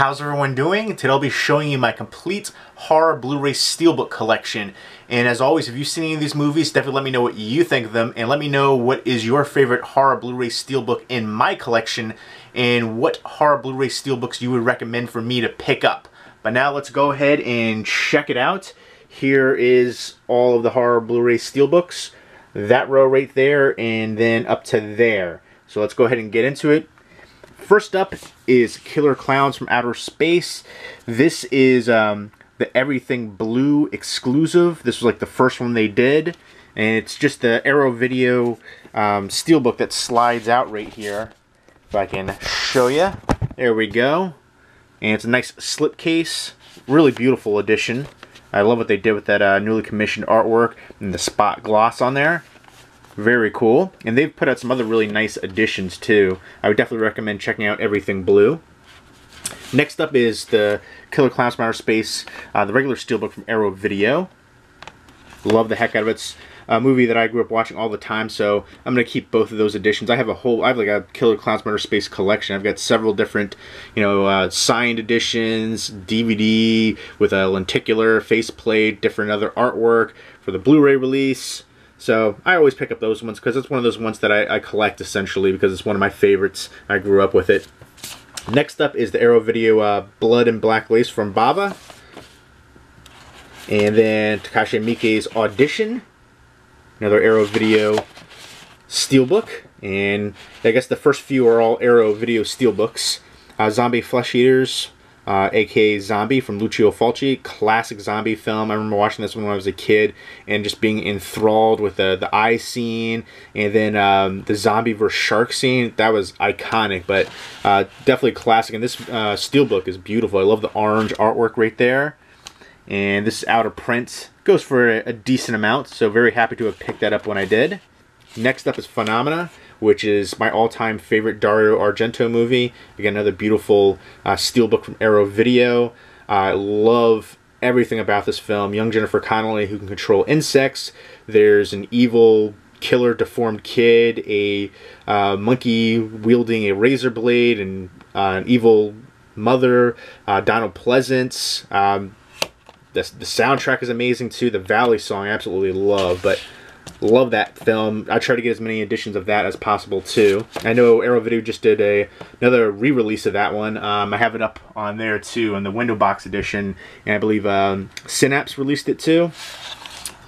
How's everyone doing? Today I'll be showing you my complete horror Blu-ray Steelbook collection. And as always, if you've seen any of these movies, definitely let me know what you think of them, and let me know what is your favorite horror Blu-ray Steelbook in my collection, and what horror Blu-ray Steelbooks you would recommend for me to pick up. But now let's go ahead and check it out. Here is all of the horror Blu-ray Steelbooks. That row right there, and then up to there. So let's go ahead and get into it. First up is Killer Clowns from Outer Space. This is the Everything Blue exclusive. This was like the first one they did. And it's just the Arrow Video Steelbook that slides out right here. If I can show you. There we go. And it's a nice slipcase. Really beautiful edition. I love what they did with that newly commissioned artwork and the spot gloss on there. Very cool. And they've put out some other really nice additions too. I would definitely recommend checking out Everything Blue. Next up is the Killer Clowns from Outer Space, the regular Steelbook from Arrow Video. Love the heck out of it. It's a movie that I grew up watching all the time, so I'm going to keep both of those editions. I have like a Killer Clowns from Outer Space collection. I've got several different, signed editions, DVD with a lenticular, faceplate, different other artwork for the Blu-ray release. So I always pick up those ones because it's one of those ones that I collect essentially because it's one of my favorites. I grew up with it. Next up is the Arrow Video Blood and Black Lace from Baba. And then Takashi Miike's Audition. Another Arrow Video Steelbook. And I guess the first few are all Arrow Video Steelbooks. Zombie Flesh Eaters, aka Zombie from Lucio Fulci. Classic zombie film. I remember watching this when I was a kid and just being enthralled with the eye scene, and then the zombie versus shark scene. That was iconic, but definitely classic. And this Steelbook is beautiful. I love the orange artwork right there. And this is out of print. Goes for a decent amount, so very happy to have picked that up when I did. Next up is Phenomena, which is my all-time favorite Dario Argento movie. Again, another beautiful Steelbook from Arrow Video. I love everything about this film. Young Jennifer Connelly who can control insects. There's an evil killer deformed kid, a monkey wielding a razor blade, and an evil mother, Donald Pleasance. The soundtrack is amazing too. The Valley song I absolutely love, but love that film. I try to get as many editions of that as possible too. I know Arrow Video just did another re-release of that one. I have it up on there too in the window box edition, and I believe Synapse released it too.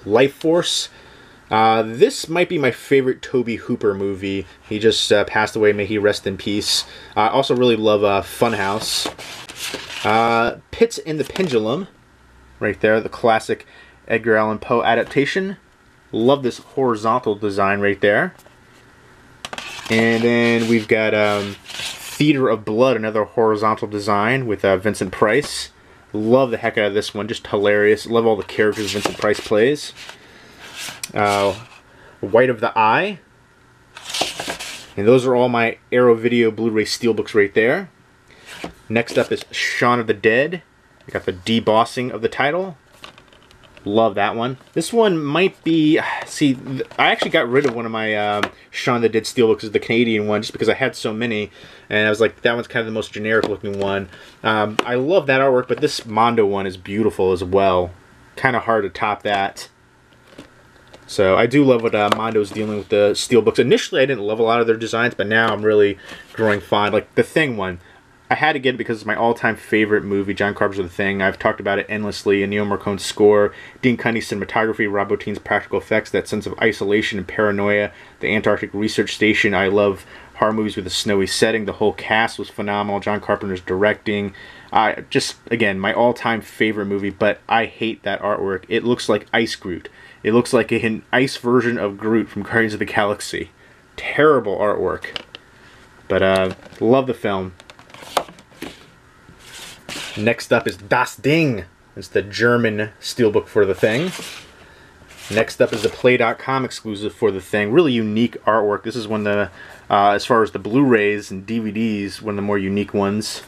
Life Force. This might be my favorite Tobe Hooper movie. He just passed away. May he rest in peace. I also really love Funhouse. Pits in the Pendulum. Right there, the classic Edgar Allan Poe adaptation. Love this horizontal design right there. And then we've got Theater of Blood, another horizontal design with Vincent Price. Love the heck out of this one, just hilarious. Love all the characters Vincent Price plays. White of the Eye. And those are all my Arrow Video Blu-ray Steelbooks right there. Next up is Shaun of the Dead. I got the debossing of the title. Love that one. This one might be... See, I actually got rid of one of my Shaun of the Dead Steelbooks, the Canadian one, just because I had so many. And I was like, that one's kind of the most generic looking one. I love that artwork, but this Mondo one is beautiful as well. Kind of hard to top that. So I do love what Mondo's dealing with the Steelbooks. Initially, I didn't love a lot of their designs, but now I'm really growing fond. Like the Thing one. I had to get it because it's my all-time favorite movie, John Carpenter's The Thing. I've talked about it endlessly. Ennio Morricone's score, Dean Cundey's cinematography, Rob Bottin's practical effects, that sense of isolation and paranoia, the Antarctic Research Station. I love horror movies with a snowy setting. The whole cast was phenomenal. John Carpenter's directing. Just, again, my all-time favorite movie, but I hate that artwork. It looks like Ice Groot. It looks like an ice version of Groot from Guardians of the Galaxy. Terrible artwork. But love the film. Next up is Das Ding. It's the German Steelbook for The Thing. Next up is the Play.com exclusive for The Thing. Really unique artwork. This is one of the, as far as the Blu-rays and DVDs, one of the more unique ones.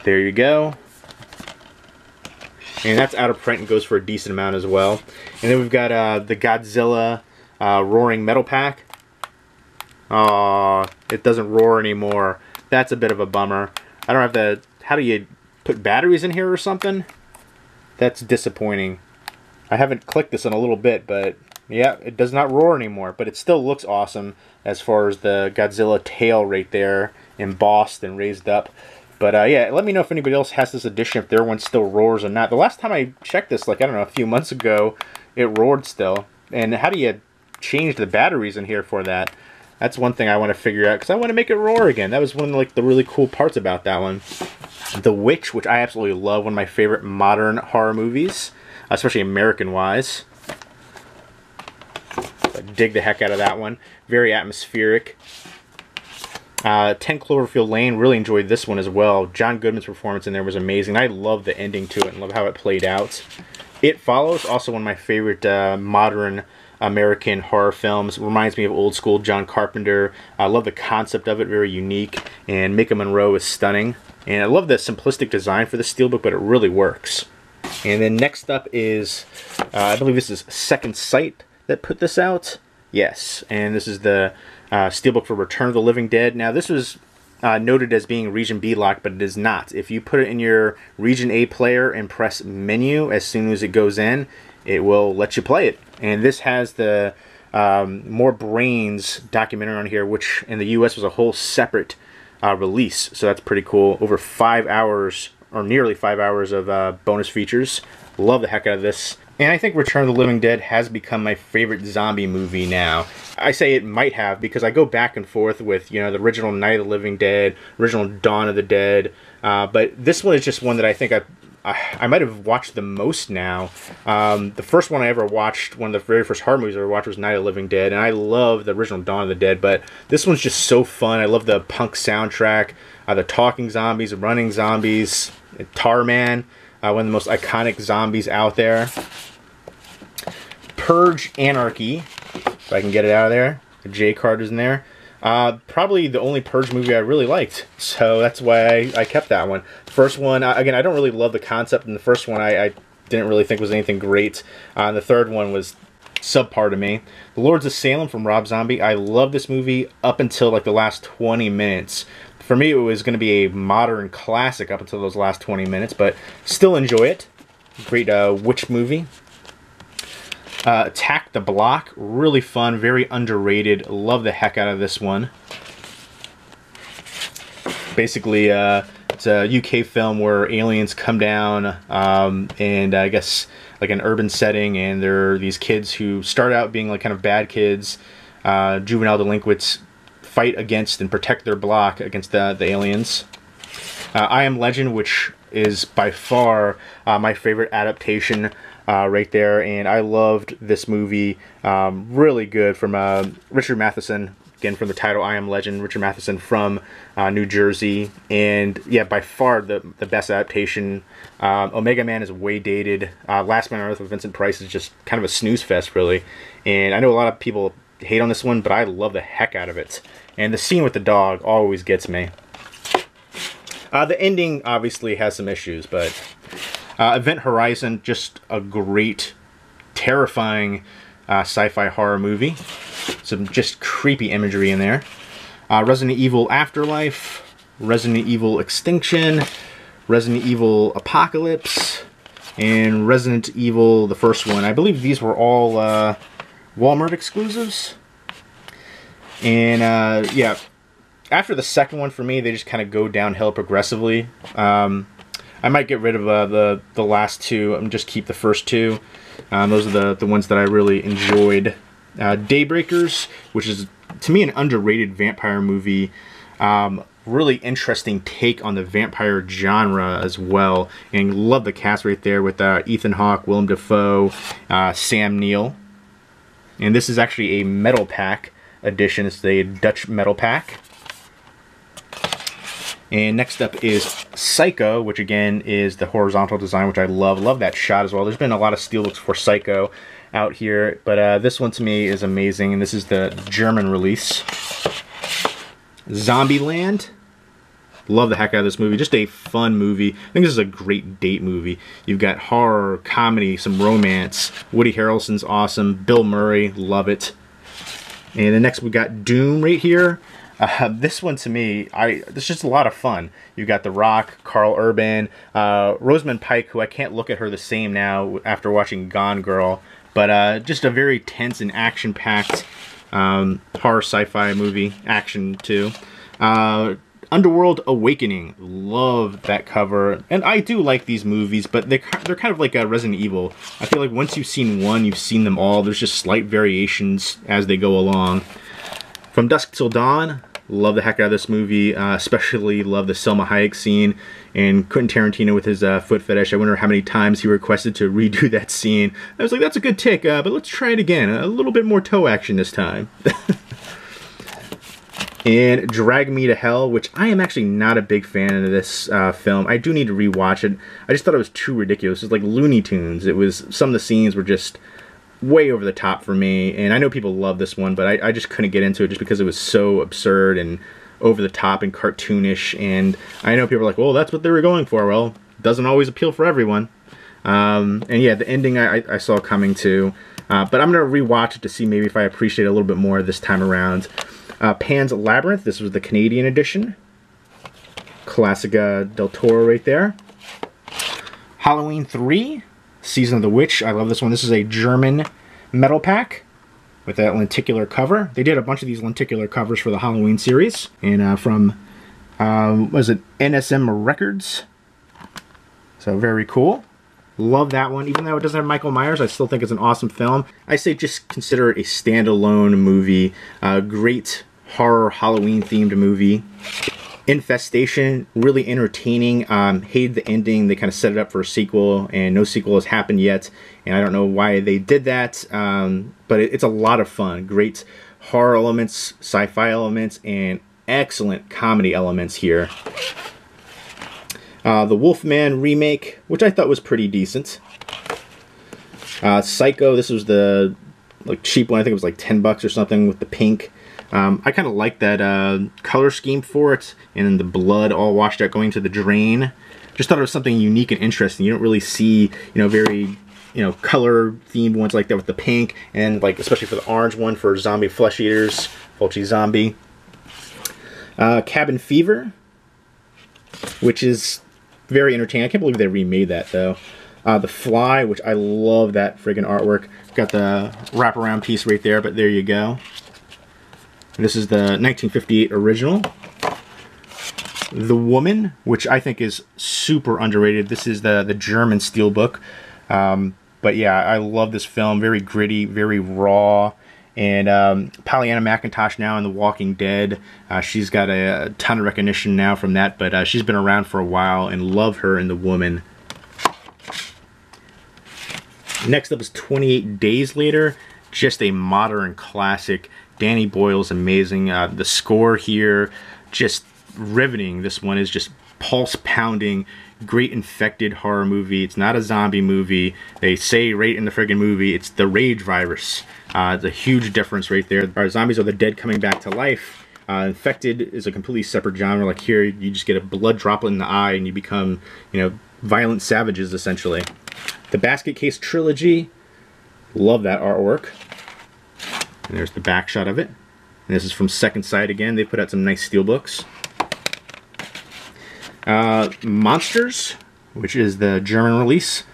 There you go. And that's out of print and goes for a decent amount as well. And then we've got the Godzilla Roaring Metal Pack. Aw, it doesn't roar anymore. That's a bit of a bummer. I don't have the how do you put batteries in here or something? That's disappointing. I haven't clicked this in a little bit, but yeah, it does not roar anymore, but it still looks awesome as far as the Godzilla tail right there, embossed and raised up. But yeah, let me know if anybody else has this edition, if their one still roars or not. The last time I checked this, like, I don't know, a few months ago, it roared still. And how do you change the batteries in here for that? That's one thing I want to figure out, because I want to make it roar again. That was one of, like, the really cool parts about that one. The Witch, which I absolutely love, one of my favorite modern horror movies, especially American-wise. I dig the heck out of that one. Very atmospheric. 10 Cloverfield Lane, really enjoyed this one as well. John Goodman's performance in there was amazing. I love the ending to it and love how it played out. It Follows, also one of my favorite modern American horror films. Reminds me of old school John Carpenter. I love the concept of it, very unique. And Micah Monroe is stunning. And I love the simplistic design for the Steelbook, but it really works. And then next up is, I believe this is Second Sight that put this out. Yes, and this is the Steelbook for Return of the Living Dead. Now, this was noted as being Region B locked, but it is not. If you put it in your Region A player and press menu as soon as it goes in, it will let you play it. And this has the More Brains documentary on here, which in the US was a whole separate release. So that's pretty cool. Over 5 hours, or nearly 5 hours of bonus features. Love the heck out of this. And I think Return of the Living Dead has become my favorite zombie movie now. I say it might have because I go back and forth with, you know, the original Night of the Living Dead, original Dawn of the Dead. But this one is just one that I think I might have watched the most now. The first one I ever watched, one of the very first horror movies I ever watched was Night of the Living Dead. And I love the original Dawn of the Dead. But this one's just so fun. I love the punk soundtrack, the talking zombies, the running zombies, Tarman. One of the most iconic zombies out there. Purge Anarchy, if I can get it out of there. The J card is in there. Probably the only Purge movie I really liked, so that's why I kept that one. The first one, again, I don't really love the concept, and the first one I didn't really think was anything great. And the third one was subpar to me. The Lords of Salem from Rob Zombie. I love this movie up until like the last 20 minutes. For me, it was going to be a modern classic up until those last 20 minutes, but still enjoy it. Great witch movie. Attack the Block. Really fun, very underrated. Love the heck out of this one. Basically, it's a UK film where aliens come down, and I guess like an urban setting, and there are these kids who start out being like kind of bad kids, juvenile delinquents, fight against and protect their block against the aliens. I Am Legend, which is by far my favorite adaptation right there, and I loved this movie. Really good, from Richard Matheson, again from the title I Am Legend. Richard Matheson from New Jersey, and yeah, by far the best adaptation. Omega Man is way dated. Last Man on Earth with Vincent Price is just kind of a snooze fest, really, and I know a lot of people hate on this one, but I love the heck out of it. And the scene with the dog always gets me. The ending obviously has some issues, but Event Horizon, just a great, terrifying sci-fi horror movie. Some just creepy imagery in there. Resident Evil Afterlife, Resident Evil Extinction, Resident Evil Apocalypse, and Resident Evil, the first one. I believe these were all Walmart exclusives. And yeah, after the second one, for me, they just kind of go downhill progressively. I might get rid of the last two and just keep the first two. Those are the ones that I really enjoyed. Daybreakers, which is, to me, an underrated vampire movie. Really interesting take on the vampire genre as well. And love the cast right there with Ethan Hawke, Willem Dafoe, Sam Neill. And this is actually a metal pack edition. It's a Dutch metal pack. And next up is Psycho, which again is the horizontal design, which I love. Love that shot as well. There's been a lot of steelbooks for Psycho out here, but this one to me is amazing, and this is the German release. Zombieland. Love the heck out of this movie. Just a fun movie. I think this is a great date movie. You've got horror, comedy, some romance. Woody Harrelson's awesome. Bill Murray, love it. And then next we got Doom right here. This one to me, it's just a lot of fun. You got The Rock, Carl Urban, Rosamund Pike, who I can't look at her the same now after watching Gone Girl, but just a very tense and action-packed horror sci-fi movie, action too. Underworld Awakening, love that cover, and I do like these movies, but they're kind of like Resident Evil. I feel like once you've seen one, you've seen them all. There's just slight variations as they go along. From Dusk Till Dawn, love the heck out of this movie, especially love the Selma Hayek scene, and Quentin Tarantino with his foot fetish. I wonder how many times he requested to redo that scene. I was like, that's a good take, but let's try it again. A little bit more toe action this time. And Drag Me to Hell, which I am actually not a big fan of this film. I do need to rewatch it. I just thought it was too ridiculous. It was like Looney Tunes. It was, some of the scenes were just way over the top for me. And I know people love this one, but I just couldn't get into it just because it was so absurd and over the top and cartoonish. And I know people are like, well, that's what they were going for. Well, it doesn't always appeal for everyone. And yeah, the ending I saw coming too. But I'm going to rewatch it to see maybe if I appreciate it a little bit more this time around. Pan's Labyrinth, this was the Canadian edition. Classic Del Toro right there. Halloween 3, Season of the Witch. I love this one. This is a German metal pack with that lenticular cover. They did a bunch of these lenticular covers for the Halloween series. And from, what was it, NSM Records. So very cool. Love that one. Even though it doesn't have Michael Myers, I still think it's an awesome film. I say just consider it a standalone movie. Great horror Halloween themed movie. Infestation, really entertaining. Hated the ending. They kind of set it up for a sequel, and no sequel has happened yet. And I don't know why they did that, but it's a lot of fun. Great horror elements, sci-fi elements, and excellent comedy elements here. The Wolfman remake, which I thought was pretty decent. Psycho, this was the cheap one. I think it was like 10 bucks or something with the pink. I kind of like that color scheme for it, and then the blood all washed out going to the drain. Just thought it was something unique and interesting. You don't really see, very, color themed ones like that with the pink, and like especially for the orange one for zombie flesh eaters, Fulci Zombie. Cabin Fever, which is very entertaining. I can't believe they remade that though. The Fly, which I love that friggin' artwork. Got the wraparound piece right there, but there you go. This is the 1958 original. The Woman, which I think is super underrated. This is the German Steelbook. But yeah, I love this film. Very gritty, very raw. And Pollyanna McIntosh now in The Walking Dead. She's got a ton of recognition now from that, but she's been around for a while, and love her in The Woman. Next up is 28 Days Later. Just a modern classic. Danny Boyle's amazing. The score here, just riveting. This one is just pulse-pounding, great infected horror movie. It's not a zombie movie. They say right in the friggin' movie, it's the rage virus. It's a huge difference right there. Our zombies are the dead coming back to life. Infected is a completely separate genre. Like here, you just get a blood droplet in the eye and you become, violent savages, essentially. The Basket Case Trilogy. Love that artwork. And there's the back shot of it. And this is from Second Sight again. They put out some nice steelbooks. Monsters, which is the German release.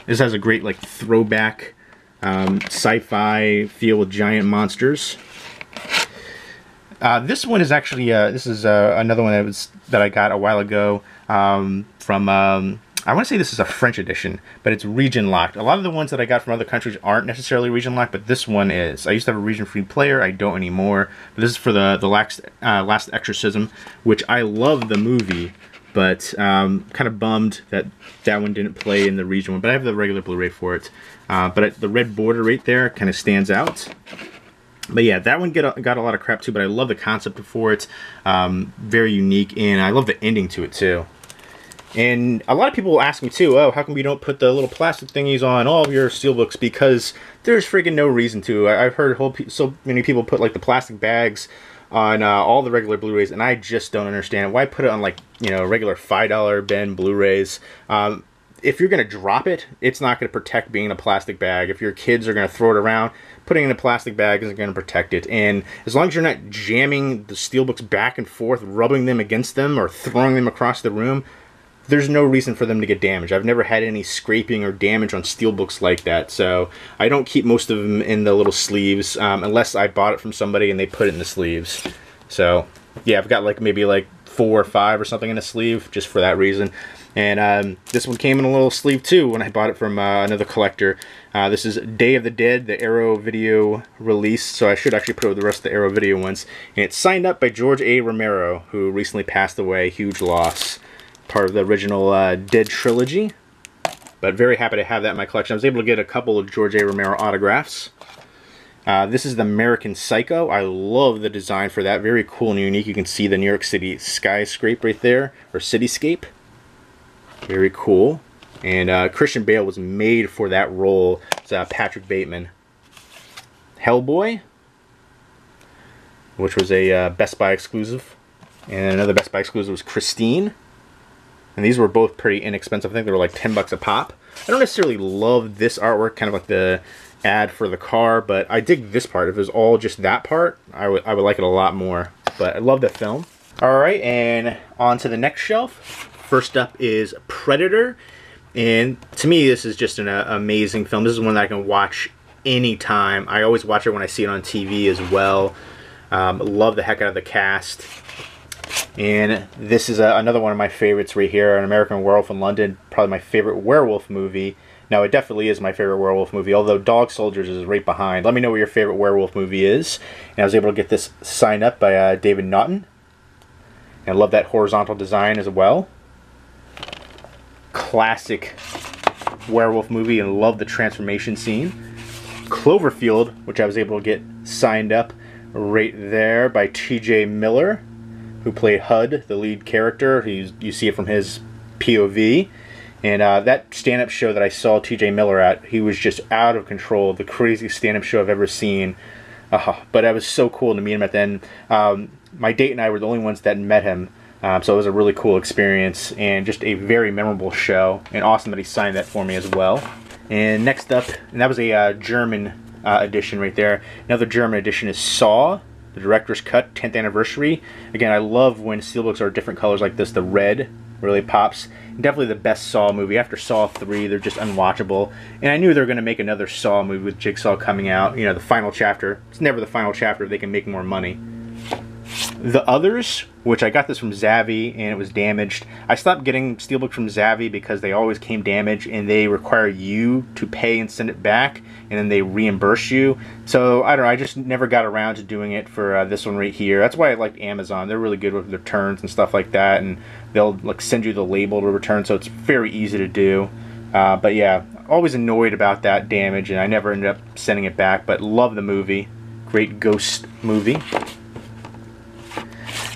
This has a great throwback sci-fi feel with giant monsters. This one is actually another one that I got a while ago from I want to say this is a French edition, but it's region locked. A lot of the ones that I got from other countries aren't necessarily region locked, but this one is. I used to have a region free player. I don't anymore. But this is for the Last Exorcism, which I love the movie, but kind of bummed that one didn't play in the region one. But I have the regular Blu-ray for it. But the red border right there kind of stands out. But yeah, that one got a lot of crap too, but I love the concept for it. Very unique, and I love the ending to it too. And a lot of people will ask me too, oh, how come you don't put the little plastic thingies on all of your steelbooks? Because there's friggin' no reason to. I've heard so many people put the plastic bags on all the regular Blu-rays, and I just don't understand. Why put it on regular $5 bin Blu-rays? if you're going to drop it, it's not going to protect being in a plastic bag. If your kids are going to throw it around, putting it in a plastic bag isn't going to protect it. And as long as you're not jamming the Steelbooks back and forth, rubbing them against them, or throwing them across the room, there's no reason for them to get damaged. I've never had any scraping or damage on Steelbooks like that. So I don't keep most of them in the little sleeves unless I bought it from somebody and they put it in the sleeves. So yeah, I've got like maybe like 4 or 5 or something in a sleeve just for that reason. And this one came in a little sleeve too when I bought it from another collector. This is Day of the Dead, the Arrow video release, so I should actually put the rest of the Arrow video ones. And it's signed up by George A. Romero, who recently passed away, huge loss. Part of the original Dead trilogy. But very happy to have that in my collection. I was able to get a couple of George A. Romero autographs. This is the American Psycho. I love the design for that. Very cool and unique. You can see the New York City skyscraper right there, or cityscape. Very cool. And Christian Bale was made for that role. It's Patrick Bateman. Hellboy, which was a Best Buy exclusive. And another Best Buy exclusive was Christine. And these were both pretty inexpensive. I think they were like 10 bucks a pop. I don't necessarily love this artwork, kind of like the ad for the car, but I dig this part. If it was all just that part, I would like it a lot more. But I love the film. Alright, and on to the next shelf. First up is Predator. And to me, this is just an amazing film. This is one that I can watch anytime. I always watch it when I see it on TV as well. Love the heck out of the cast. And this is another one of my favorites right here, An American Werewolf in London. Probably my favorite werewolf movie. Now, it definitely is my favorite werewolf movie, although Dog Soldiers is right behind. Let me know what your favorite werewolf movie is. And I was able to get this signed up by David Naughton. And I love that horizontal design as well. Classic werewolf movie, and love the transformation scene. Cloverfield, which I was able to get signed up right there by T.J. Miller, who played Hud, the lead character. You see it from his POV. And that stand-up show that I saw T.J. Miller at, he was just out of control. The craziest stand-up show I've ever seen. But it was so cool to meet him at the end. My date and I were the only ones that met him. So it was a really cool experience and just a very memorable show. And awesome that he signed that for me as well. And next up, and that was a German edition right there. Another German edition is Saw, the director's cut, 10th anniversary. Again, I love when steelbooks are different colors like this. The red really pops. Definitely the best Saw movie. After Saw 3, they're just unwatchable. And I knew they were going to make another Saw movie with Jigsaw coming out. You know, the final chapter. It's never the final chapter if they can make more money. The Others, which I got this from Zavvi and it was damaged. I stopped getting steelbooks from Zavvi because they always came damaged and they require you to pay and send it back, and then they reimburse you. So I don't know, I just never got around to doing it for this one right here. That's why I liked Amazon. They're really good with their returns and stuff like that, and they'll like send you the label to return, so it's very easy to do. But yeah, always annoyed about that damage, and I never ended up sending it back, but love the movie. Great ghost movie.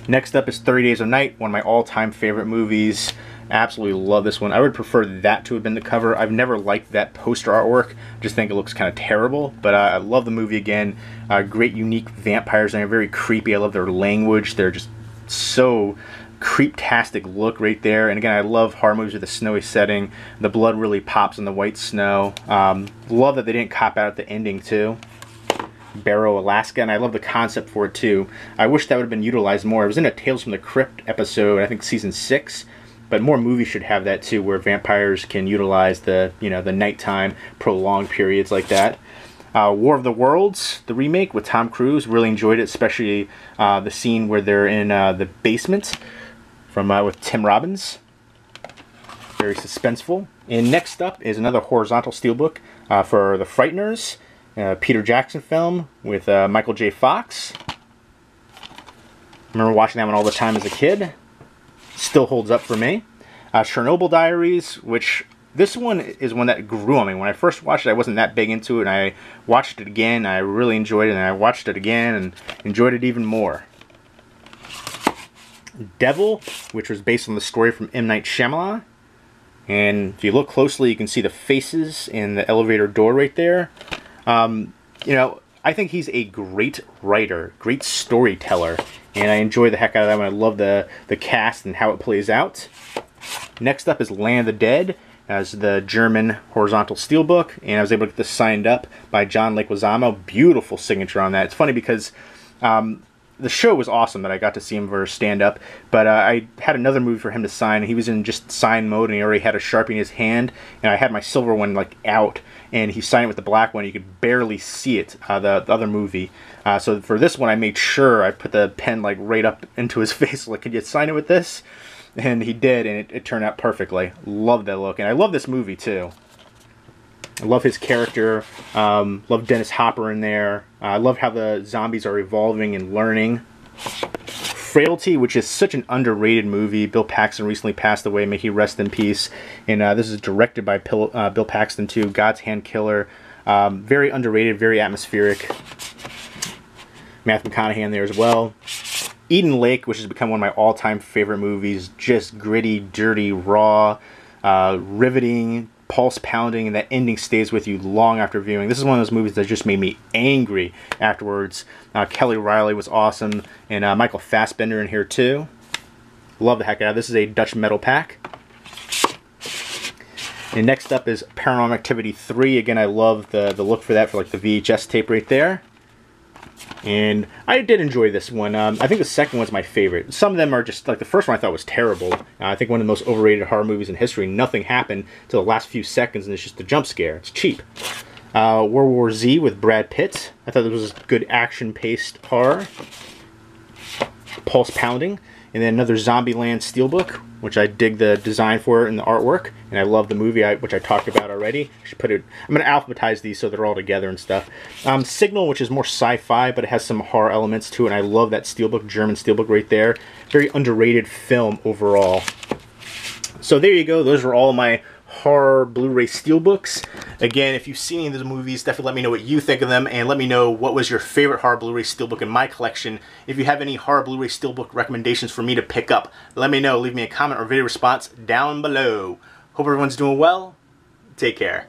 Next up is 30 Days of Night, one of my all-time favorite movies. Absolutely love this one. I would prefer that to have been the cover. I've never liked that poster artwork. Just think it looks kind of terrible. But I love the movie again. Great, unique vampires. They're very creepy. I love their language. They're just so creep-tastic look right there. And again, I love horror movies with a snowy setting. The blood really pops in the white snow. Love that they didn't cop out at the ending too. Barrow, Alaska, and I love the concept for it too. I wish that would have been utilized more. It was in a Tales from the Crypt episode, I think season 6, but more movies should have that too, where vampires can utilize the, you know, the nighttime prolonged periods like that. War of the Worlds, the remake with Tom Cruise, really enjoyed it, especially the scene where they're in the basement from with Tim Robbins. Very suspenseful. And next up is another horizontal steelbook for The Frighteners. Peter Jackson film with Michael J. Fox. Remember watching that one all the time as a kid. Still holds up for me. Chernobyl Diaries, which this one is one that grew on me. When I first watched it, I wasn't that big into it, and I watched it again. I really enjoyed it, and I watched it again and enjoyed it even more. Devil, which was based on the story from M. Night Shyamalan. And if you look closely, you can see the faces in the elevator door right there. You know, I think he's a great writer, great storyteller, and I enjoy the heck out of that one. I love the cast and how it plays out. Next up is Land of the Dead. as the German horizontal steelbook, and I was able to get this signed up by John Leguizamo. Beautiful signature on that. It's funny because the show was awesome that I got to see him for stand-up, but I had another movie for him to sign, and he was in just sign mode, and he already had a Sharpie in his hand, and I had my silver one like out, and he signed it with the black one. You could barely see it, the other movie. So for this one, I made sure I put the pen like right up into his face, like, could you sign it with this? And he did, and it turned out perfectly. Love that look, and I love this movie too. I love his character. Love Dennis Hopper in there. I love how the zombies are evolving and learning. Frailty, which is such an underrated movie. Bill Paxton recently passed away. May he rest in peace. And this is directed by Bill Paxton too. God's Hand Killer. Very underrated, very atmospheric. Matthew McConaughey in there as well. Eden Lake, which has become one of my all-time favorite movies. Just gritty, dirty, raw, riveting, pulse-pounding, and that ending stays with you long after viewing. This is one of those movies that just made me angry afterwards. Kelly Riley was awesome, and Michael Fassbender in here too. Love the heck out of this. This is a Dutch metal pack. And next up is Paranormal Activity 3. Again, I love the look for that, for like the VHS tape right there. And I did enjoy this one. I think the second one's my favorite. Some of them are just, like the first one I thought was terrible. I think one of the most overrated horror movies in history. Nothing happened till the last few seconds, and it's just a jump scare. It's cheap. World War Z with Brad Pitt. I thought this was good action-paced horror. Pulse pounding. And then another Zombieland Steelbook, which I dig the design for in the artwork, and I love the movie, which I talked about already. I should put it. I'm going to alphabetize these so they're all together and stuff. Signal, which is more sci-fi, but it has some horror elements to it, and I love that Steelbook, German Steelbook right there. Very underrated film overall. So there you go. Those are all my horror Blu-ray Steelbooks. Again, if you've seen any of those movies, definitely let me know what you think of them, and let me know what was your favorite horror Blu-ray Steelbook in my collection. If you have any horror Blu-ray Steelbook recommendations for me to pick up, let me know. Leave me a comment or video response down below. Hope everyone's doing well. Take care.